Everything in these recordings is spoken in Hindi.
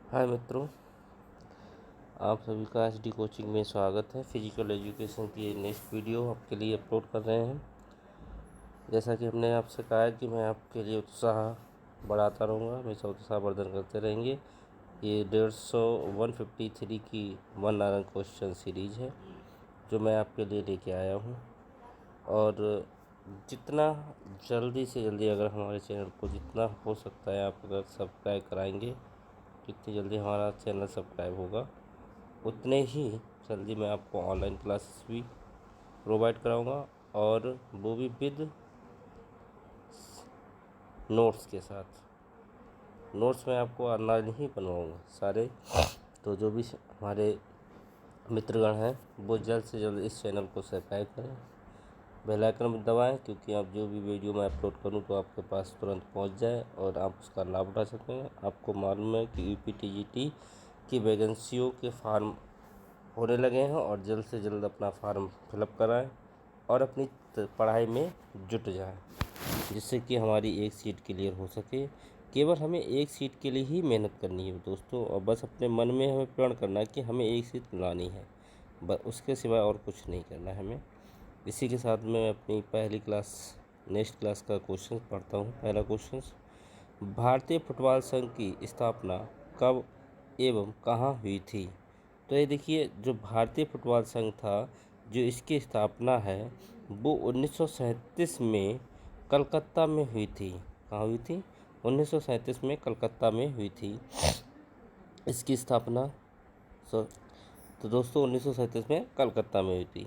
हाय मित्रों, आप सभी का एचडी कोचिंग में स्वागत है। फिजिकल एजुकेशन की नेक्स्ट वीडियो आपके लिए अपलोड कर रहे हैं। जैसा कि हमने आपसे कहा है कि मैं आपके लिए उत्साह बढ़ाता रहूँगा, हमेशा उत्साहवर्धन करते रहेंगे। ये 153 की 1 आयरन क्वेश्चन सीरीज है जो मैं आपके लिए लेके आया हूँ। और जितना जल्दी से जल्दी अगर हमारे चैनल को जितना हो सकता है आप अगर सब्सक्राइब कराएंगे, जितनी जल्दी हमारा चैनल सब्सक्राइब होगा उतने ही जल्दी मैं आपको ऑनलाइन क्लासेस भी प्रोवाइड कराऊंगा, और वो भी विद नोट्स के साथ। नोट्स मैं आपको ऑनलाइन ही बनवाऊंगा सारे। तो जो भी हमारे मित्रगण हैं वो जल्द से जल्द इस चैनल को सब्सक्राइब करें, बेल आइकन भी दबाएं, क्योंकि आप जो भी वीडियो मैं अपलोड करूं तो आपके पास तुरंत पहुंच जाए और आप उसका लाभ उठा सकें। आपको मालूम है कि यूपीटीजीटी की वैकेंसियों के फॉर्म होने लगे हैं, और जल्द से जल्द अपना फॉर्म फिलअप कराएं और अपनी पढ़ाई में जुट जाएं, जिससे कि हमारी एक सीट क्लियर हो सके। केवल हमें एक सीट के लिए ही मेहनत करनी है दोस्तों, और बस अपने मन में हमें प्रण करना है कि हमें एक सीट लानी है, बस उसके सिवाय और कुछ नहीं करना है हमें। इसी के साथ मैं अपनी पहली क्लास नेक्स्ट क्लास का क्वेश्चन पढ़ता हूँ। पहला क्वेश्चन, भारतीय फुटबॉल संघ की स्थापना कब एवं कहाँ हुई थी? तो ये देखिए, जो भारतीय फुटबॉल संघ था, जो इसकी स्थापना है वो 1937 में कलकत्ता में हुई थी। कहाँ हुई थी? 1937 में कलकत्ता में हुई थी इसकी स्थापना। तो दोस्तों 1937 में कलकत्ता में हुई थी।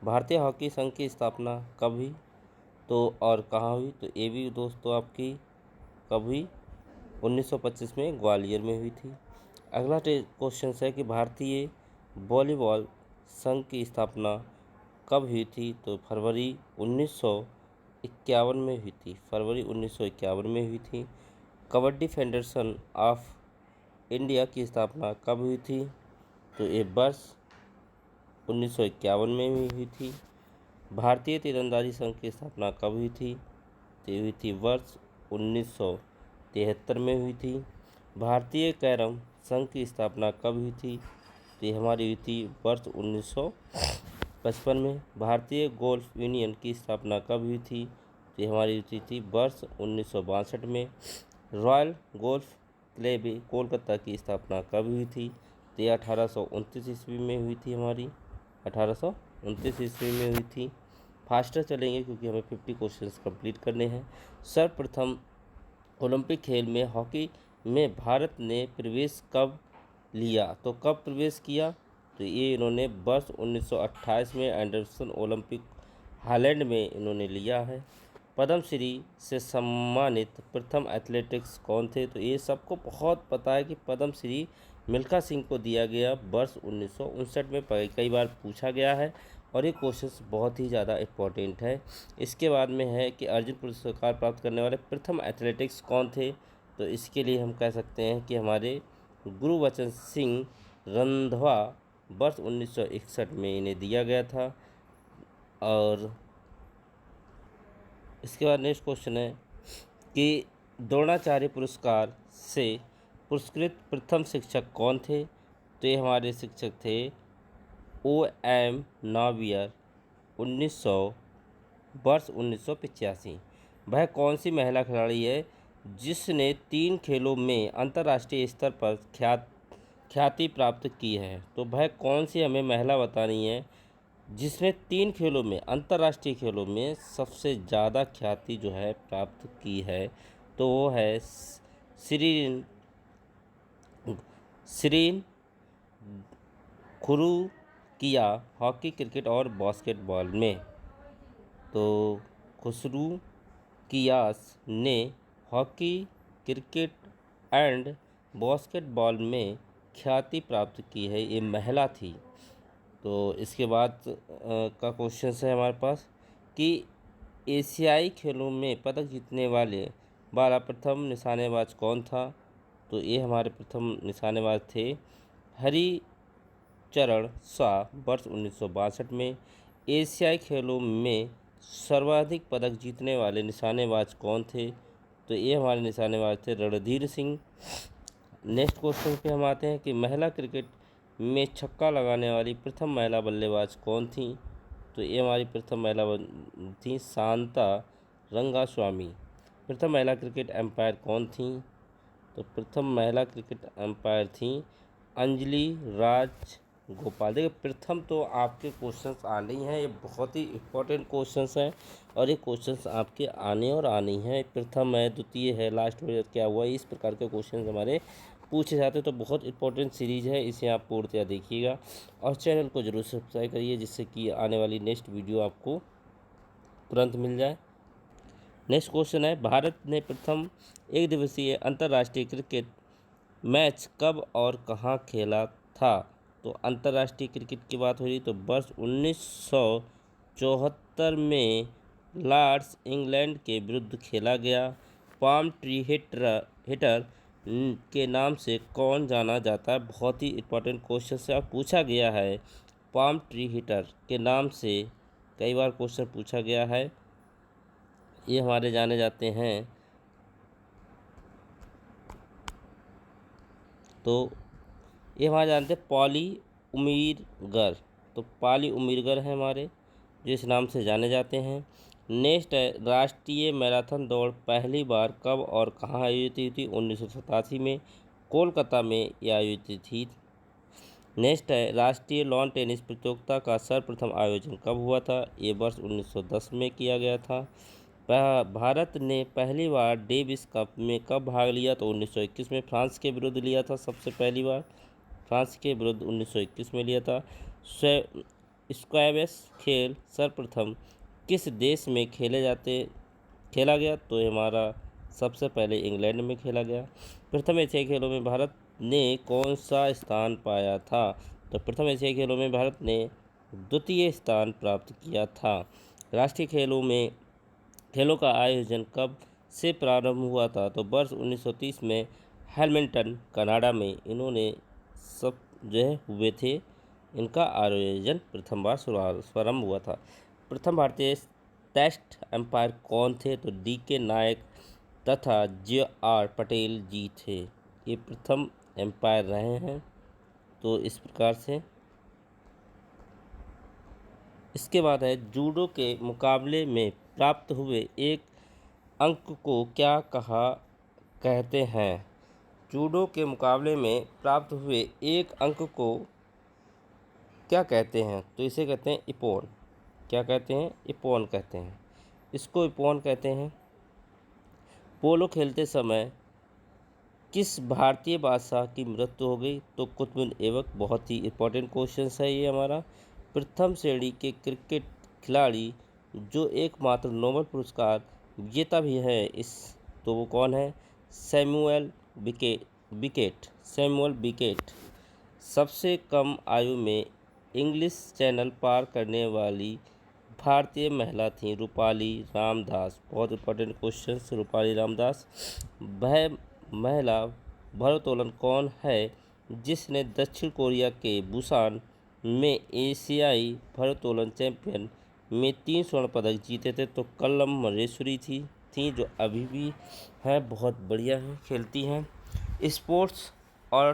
भारतीय हॉकी संघ की स्थापना कब हुई तो और कहाँ हुई? तो ये भी दोस्तों आपकी कब हुई? 1925 में ग्वालियर में हुई थी। अगला क्वेश्चन है कि भारतीय वॉलीबॉल संघ की स्थापना कब हुई थी? तो फरवरी 1951 में हुई थी। फरवरी 1951 में हुई थी। कबड्डी फेडरेशन ऑफ इंडिया की स्थापना कब हुई थी? तो ये वर्ष 1951 में हुई थी। भारतीय तीरंदाजी संघ की स्थापना कब हुई थी? तो हुई थी वर्ष 1973 में हुई थी। भारतीय कैरम संघ की स्थापना कब हुई थी? तो ये हमारी हुई थी वर्ष 1955 में। भारतीय गोल्फ यूनियन की स्थापना कब हुई थी? तो ये हमारी हुई थी वर्ष 1962 में। रॉयल गोल्फ क्लब कोलकाता की स्थापना कब हुई थी? तो ये 1829 ईस्वी में हुई थी हमारी, 1829 ईस्वी में हुई थी। फास्टर चलेंगे क्योंकि हमें 50 क्वेश्चंस कंप्लीट करने हैं। सर्वप्रथम ओलंपिक खेल में हॉकी में भारत ने प्रवेश कब लिया? तो कब प्रवेश किया? तो ये इन्होंने वर्ष 1928 में एंडरसन ओलंपिक हालैंड में इन्होंने लिया है। पद्मश्री से सम्मानित प्रथम एथलेटिक्स कौन थे? तो ये सबको बहुत पता है कि पद्मश्री मिल्खा सिंह को दिया गया वर्ष 1959 में। कई बार पूछा गया है और ये क्वेश्चन बहुत ही ज़्यादा इम्पोर्टेंट है। इसके बाद में है कि अर्जुन पुरस्कार प्राप्त करने वाले प्रथम एथलेटिक्स कौन थे? तो इसके लिए हम कह सकते हैं कि हमारे गुरुबचन सिंह रंधावा वर्ष 1961 में इन्हें दिया गया था। और इसके बाद नेक्स्ट क्वेश्चन है कि द्रोणाचार्य पुरस्कार से पुरस्कृत प्रथम शिक्षक कौन थे? तो ये हमारे शिक्षक थे O.M. नावियर 1900 वर्ष 1985। वह कौन सी महिला खिलाड़ी है जिसने 3 खेलों में अंतर्राष्ट्रीय स्तर पर ख्याति प्राप्त की है? तो वह कौन सी हमें महिला बतानी है जिसने 3 खेलों में अंतर्राष्ट्रीय खेलों में सबसे ज़्यादा ख्याति जो है प्राप्त की है? तो वो है सिरीन सिरीन खुरुकिया हॉकी, क्रिकेट और बास्केटबॉल में। तो खुसरू कियास ने हॉकी, क्रिकेट एंड बास्केटबॉल में ख्याति प्राप्त की है, ये महिला थी। तो इसके बाद का क्वेश्चन है हमारे पास कि एशियाई खेलों में पदक जीतने वाला प्रथम निशानेबाज कौन था? तो ये हमारे प्रथम निशानेबाज थे हरिचरण शाह वर्ष 1962 में। एशियाई खेलों में सर्वाधिक पदक जीतने वाले निशानेबाज कौन थे? तो ये हमारे निशानेबाज थे रणधीर सिंह नेक्स्ट क्वेश्चन पे हम आते हैं कि महिला क्रिकेट में छक्का लगाने वाली प्रथम महिला बल्लेबाज कौन थी। तो ये हमारी प्रथम महिला थी शांता रंगास्वामी। प्रथम महिला क्रिकेट एम्पायर कौन थी। तो प्रथम महिला क्रिकेट एम्पायर थी अंजलि राज गोपाल। देखिए प्रथम तो आपके क्वेश्चंस आने ही हैं, ये बहुत ही इम्पोर्टेंट क्वेश्चंस हैं और ये क्वेश्चंस आपके आने और आने हैं। प्रथम है, द्वितीय है, लास्ट में क्या हुआ, इस प्रकार के क्वेश्चंस हमारे पूछे जाते हैं। तो बहुत इंपॉर्टेंट सीरीज है, इसे आप पूर्णतः देखिएगा और चैनल को जरूर सब्सक्राइब करिए जिससे कि आने वाली नेक्स्ट वीडियो आपको तुरंत मिल जाए। नेक्स्ट क्वेश्चन है, भारत ने प्रथम एक दिवसीय अंतर्राष्ट्रीय क्रिकेट मैच कब और कहाँ खेला था। तो अंतर्राष्ट्रीय क्रिकेट की बात हो रही तो वर्ष 1974 में लॉर्ड्स इंग्लैंड के विरुद्ध खेला गया। पाम ट्री हिटर के नाम से कौन जाना जाता है। बहुत ही इंपॉर्टेंट क्वेश्चन से अब पूछा गया है। पाम ट्री हिटर के नाम से कई बार क्वेश्चन पूछा गया है। ये हमारे जाने जाते हैं। तो ये हमारे जानते हैं पॉली उमीरगर। तो पॉली उमीरगर है हमारे जो इस नाम से जाने जाते हैं। नेक्स्ट है, राष्ट्रीय मैराथन दौड़ पहली बार कब और कहाँ आयोजित हुई थी। 1987 में कोलकाता में यह आयोजित थी। नेक्स्ट है, राष्ट्रीय लॉन टेनिस प्रतियोगिता का सर्वप्रथम आयोजन कब हुआ था। ये वर्ष 1910 में किया गया था। भारत ने पहली बार डेविस कप में कब भाग लिया। तो 1921 में फ्रांस के विरुद्ध लिया था। सबसे पहली बार फ्रांस के विरुद्ध 1921 में लिया था। स्क्वैश खेल सर्वप्रथम किस देश में खेला गया। तो ये हमारा सबसे पहले इंग्लैंड में खेला गया। प्रथम एशियाई खेलों में भारत ने कौन सा स्थान पाया था। तो प्रथम एशियाई खेलों में भारत ने द्वितीय स्थान प्राप्त किया था। राष्ट्रीय खेलों का आयोजन कब से प्रारंभ हुआ था। तो वर्ष 1930 में हैमिल्टन कनाडा में इन्होंने सब जो है हुए थे। इनका आयोजन प्रथम बार प्रारंभ हुआ था। प्रथम भारतीय टेस्ट एम्पायर कौन थे। तो DK नायक तथा JR पटेल जी थे। ये प्रथम एम्पायर रहे हैं। तो इस प्रकार से इसके बाद है, जूडो के मुकाबले में प्राप्त हुए एक अंक को क्या कहते हैं। जूडो के मुकाबले में प्राप्त हुए एक अंक को क्या कहते हैं। तो इसे कहते हैं इपोन। क्या कहते हैं, इपोन कहते हैं। इसको इपोन कहते हैं। पोलो खेलते समय किस भारतीय बादशाह की मृत्यु हो गई। तो कुतुब ऐबक। बहुत ही इंपॉर्टेंट क्वेश्चन है ये हमारा। प्रथम श्रेणी के क्रिकेट खिलाड़ी जो एकमात्र नोबेल पुरस्कार विजेता भी है तो वो कौन है। सैमुअल बिकेट। सबसे कम आयु में इंग्लिश चैनल पार करने वाली भारतीय महिला थी रूपाली रामदास। बहुत इंपॉर्टेंट क्वेश्चन, रूपाली रामदास। वह महिला भारोत्तोलन कौन है जिसने दक्षिण कोरिया के बुसान में एशियाई भारोत्तोलन चैंपियन में 3 स्वर्ण पदक जीते थे। तो कल्लम मल्लेश्वरी थी जो अभी भी है, बहुत बढ़िया है, खेलती हैं। स्पोर्ट्स और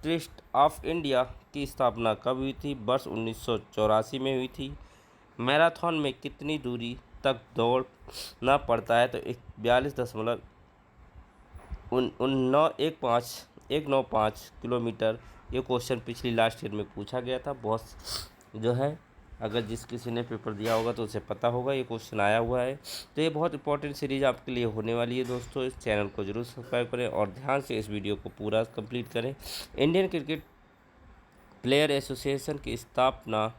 ट्रस्ट ऑफ इंडिया की स्थापना कब हुई थी। वर्ष 1984 में हुई थी। मैराथन में कितनी दूरी तक दौड़ना पड़ता है। तो 192.195 किलोमीटर। ये क्वेश्चन पिछली लास्ट ईयर में पूछा गया था। बहुत जो है, अगर जिस किसी ने पेपर दिया होगा तो उसे पता होगा, ये क्वेश्चन आया हुआ है। तो ये बहुत इंपॉर्टेंट सीरीज आपके लिए होने वाली है दोस्तों। इस चैनल को जरूर सब्सक्राइब करें और ध्यान से इस वीडियो को पूरा कंप्लीट करें। इंडियन क्रिकेट प्लेयर एसोसिएशन की स्थापना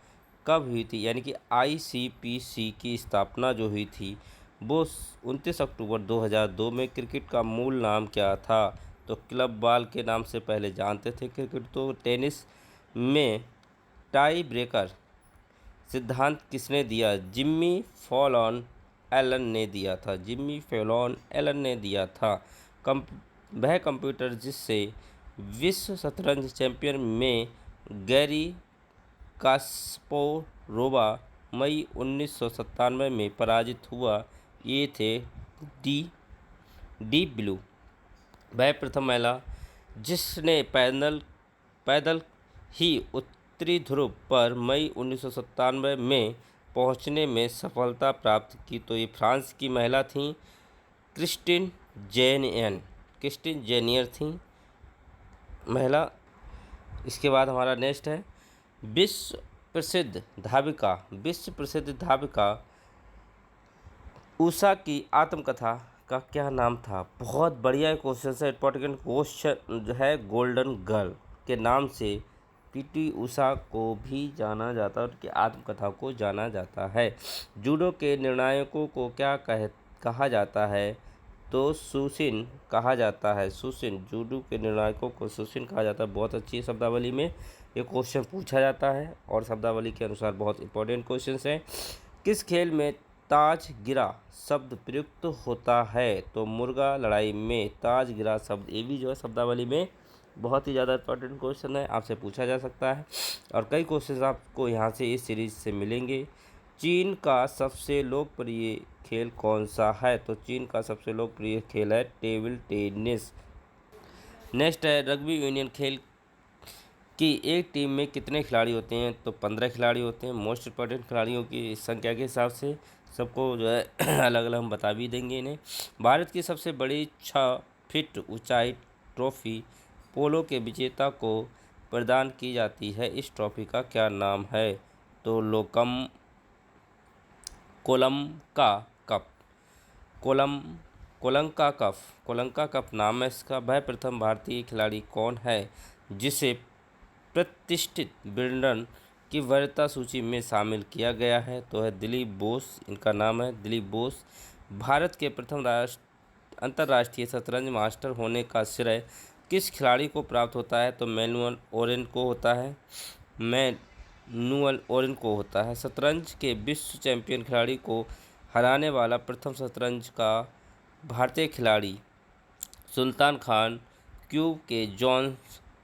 कब हुई थी। यानी कि ICPC की स्थापना जो हुई थी वो 29 अक्टूबर 2002 में। क्रिकेट का मूल नाम क्या था। तो क्लब बॉल के नाम से पहले जानते थे क्रिकेट। तो टेनिस में टाई ब्रेकर सिद्धांत किसने दिया। जिम्मी फॉलन एलन ने दिया था। वह कंप्यूटर जिससे विश्व शतरंज चैंपियन में गैरी कास्पारोवा मई 1997 में पराजित हुआ, ये थे डीप ब्लू। वह प्रथम महिला जिसने पैदल पैदल ही उत्तरी ध्रुव पर मई 1997 में पहुंचने में सफलता प्राप्त की, तो ये फ्रांस की महिला थीं क्रिस्टिन जेनियर थीं महिला। इसके बाद हमारा नेक्स्ट है विश्व प्रसिद्ध धाविका उषा की आत्मकथा का क्या नाम था। बहुत बढ़िया क्वेश्चन है, इंपॉर्टेंट क्वेश्चन जो है। गोल्डन गर्ल के नाम से पीटी उषा को भी जाना जाता है, उनकी आत्मकथा को जाना जाता है। जूडो के निर्णायकों को क्या कहा जाता है, तो सुशिन कहा जाता है। सुशिन, जूडो के निर्णायकों को सुशिन कहा जाता है। बहुत अच्छी शब्दावली में ये क्वेश्चन पूछा जाता है और शब्दावली के अनुसार बहुत इंपॉर्टेंट क्वेश्चन है। किस खेल में ताज गिरा शब्द प्रयुक्त होता है, तो मुर्गा लड़ाई में ताज गिरा शब्द, ये भी जो है शब्दावली में बहुत ही ज़्यादा इंपॉर्टेंट क्वेश्चन है, आपसे पूछा जा सकता है और कई क्वेश्चन आपको यहाँ से इस सीरीज से मिलेंगे। चीन का सबसे लोकप्रिय खेल कौन सा है, तो चीन का सबसे लोकप्रिय खेल है टेबल टेनिस। नेक्स्ट है रग्बी यूनियन खेल की एक टीम में कितने खिलाड़ी होते हैं, तो 15 खिलाड़ी होते हैं। मोस्ट इंपॉर्टेंट खिलाड़ियों की संख्या के हिसाब से सबको जो है अलग अलग हम बता भी देंगे इन्हें। भारत की सबसे बड़ी 6 फीट ऊंचाई ट्रॉफी पोलो के विजेता को प्रदान की जाती है, इस ट्रॉफी का क्या नाम है, तो कोलंका कप कोलंका कप नाम है इसका। वह प्रथम भारतीय खिलाड़ी कौन है जिसे प्रतिष्ठित विंबलडन की वरीयता सूची में शामिल किया गया है, तो है दिलीप बोस, इनका नाम है दिलीप बोस। भारत के प्रथम अंतर्राष्ट्रीय शतरंज मास्टर होने का श्रेय किस खिलाड़ी को प्राप्त होता है, तो मैनुअल ओरेन को होता है। शतरंज के विश्व चैंपियन खिलाड़ी को हराने वाला प्रथम शतरंज का भारतीय खिलाड़ी सुल्तान खान क्यूब के जॉन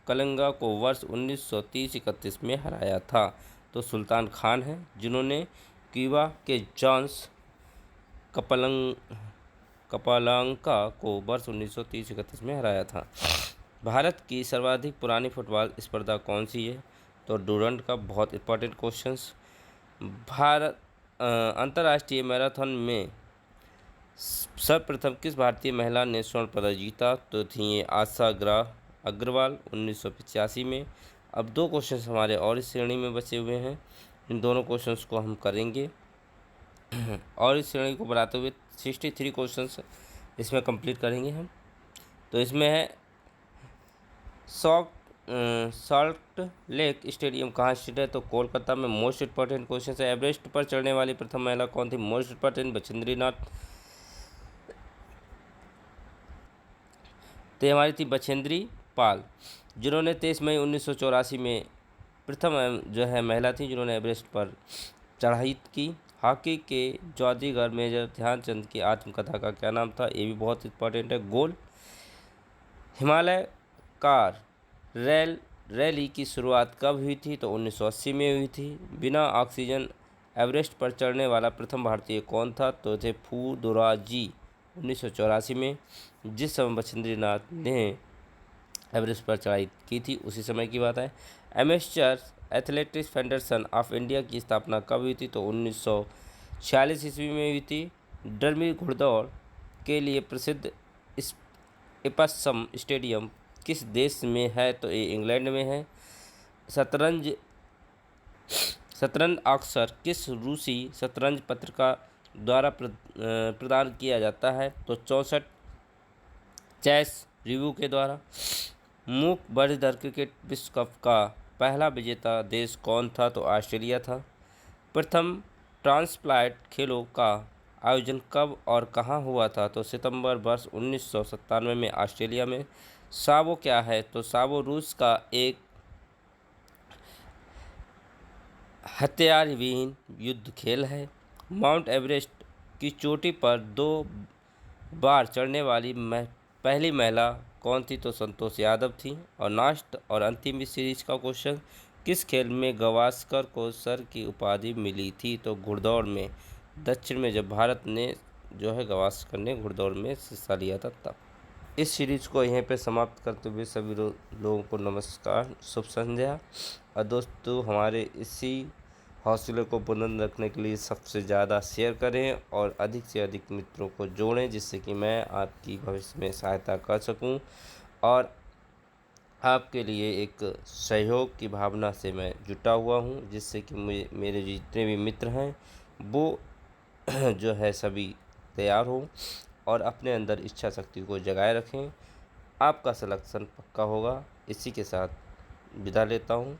कलंगा को वर्ष 1930-31 में हराया था, तो सुल्तान खान हैं जिन्होंने क्यूबा के जॉन्स कपलांका को वर्ष 1930-31 में हराया था। भारत की सर्वाधिक पुरानी फुटबॉल स्पर्धा कौन सी है, तो डूरंड का बहुत इंपॉर्टेंट क्वेश्चंस। भारत अंतर्राष्ट्रीय मैराथन में सर्वप्रथम किस भारतीय महिला ने स्वर्ण पदक जीता, तो थी ये आशा अग्रवाल 1985 में। अब 2 क्वेश्चंस हमारे और इस श्रेणी में बचे हुए हैं, इन दोनों क्वेश्चंस को हम करेंगे और इस श्रेणी को बढ़ाते हुए 63 क्वेश्चंस इसमें कंप्लीट करेंगे हम। तो इसमें है सॉल्ट लेक स्टेडियम कहाँ स्थित है, तो कोलकाता में। मोस्ट इंपॉर्टेंट क्वेश्चन है एवरेस्ट पर चढ़ने वाली प्रथम महिला कौन थी, मोस्ट इंपॉर्टेंट बछेंद्री नाथ, तो हमारी थी बछेंद्री पाल, जिन्होंने 23 मई 1984 में प्रथम जो है महिला थी जिन्होंने एवरेस्ट पर चढ़ाई की। हॉकी के जादूगर मेजर ध्यानचंद की आत्मकथा का क्या नाम था, ये भी बहुत इंपॉर्टेंट है, गोल। हिमालय कार रैली की शुरुआत कब हुई थी, तो 1980 में हुई थी। बिना ऑक्सीजन एवरेस्ट पर चढ़ने वाला प्रथम भारतीय कौन था, तो थे फूदोराजी 1984 में। जिस समय बछेंद्री नाथ ने एवरेस्ट पर चढ़ाई की थी उसी समय की बात है। Amateur athletics federation of India की स्थापना कब हुई थी, तो 1946 ईस्वी में हुई थी। डर्मी घुड़दौड़ के लिए प्रसिद्ध इपसम स्टेडियम किस देश में है, तो ये इंग्लैंड में है। शतरंज अक्सर किस रूसी शतरंज पत्रिका द्वारा प्रदान किया जाता है, तो 64 चेस रिव्यू के द्वारा। मूक बधिर क्रिकेट विश्व कप का पहला विजेता देश कौन था, तो ऑस्ट्रेलिया था। प्रथम ट्रांसप्लांट खेलों का आयोजन कब और कहाँ हुआ था, तो सितंबर वर्ष 1997 में ऑस्ट्रेलिया में। साबो क्या है, तो साबो रूस का एक हथियारविहीन युद्ध खेल है। माउंट एवरेस्ट की चोटी पर 2 बार चढ़ने वाली पहली महिला कौन थी, तो संतोष यादव थी। और लास्ट और अंतिम इस सीरीज का क्वेश्चन, किस खेल में गावस्कर को सर की उपाधि मिली थी, तो घुड़दौड़ में। दक्षिण में जब भारत ने जो है गावस्कर ने घुड़दौड़ में हिस्सा लिया था तब। इस सीरीज को यहीं पे समाप्त करते हुए सभी लोगों को नमस्कार, शुभ संध्या। और दोस्तों, हमारे इसी हौसले को बुलंद रखने के लिए सबसे ज़्यादा शेयर करें और अधिक से अधिक मित्रों को जोड़ें, जिससे कि मैं आपकी भविष्य में सहायता कर सकूं और आपके लिए एक सहयोग की भावना से मैं जुटा हुआ हूं, जिससे कि मेरे जितने भी मित्र हैं वो जो है सभी तैयार हों और अपने अंदर इच्छा शक्ति को जगाए रखें। आपका सिलेक्शन पक्का होगा। इसी के साथ विदा लेता हूँ।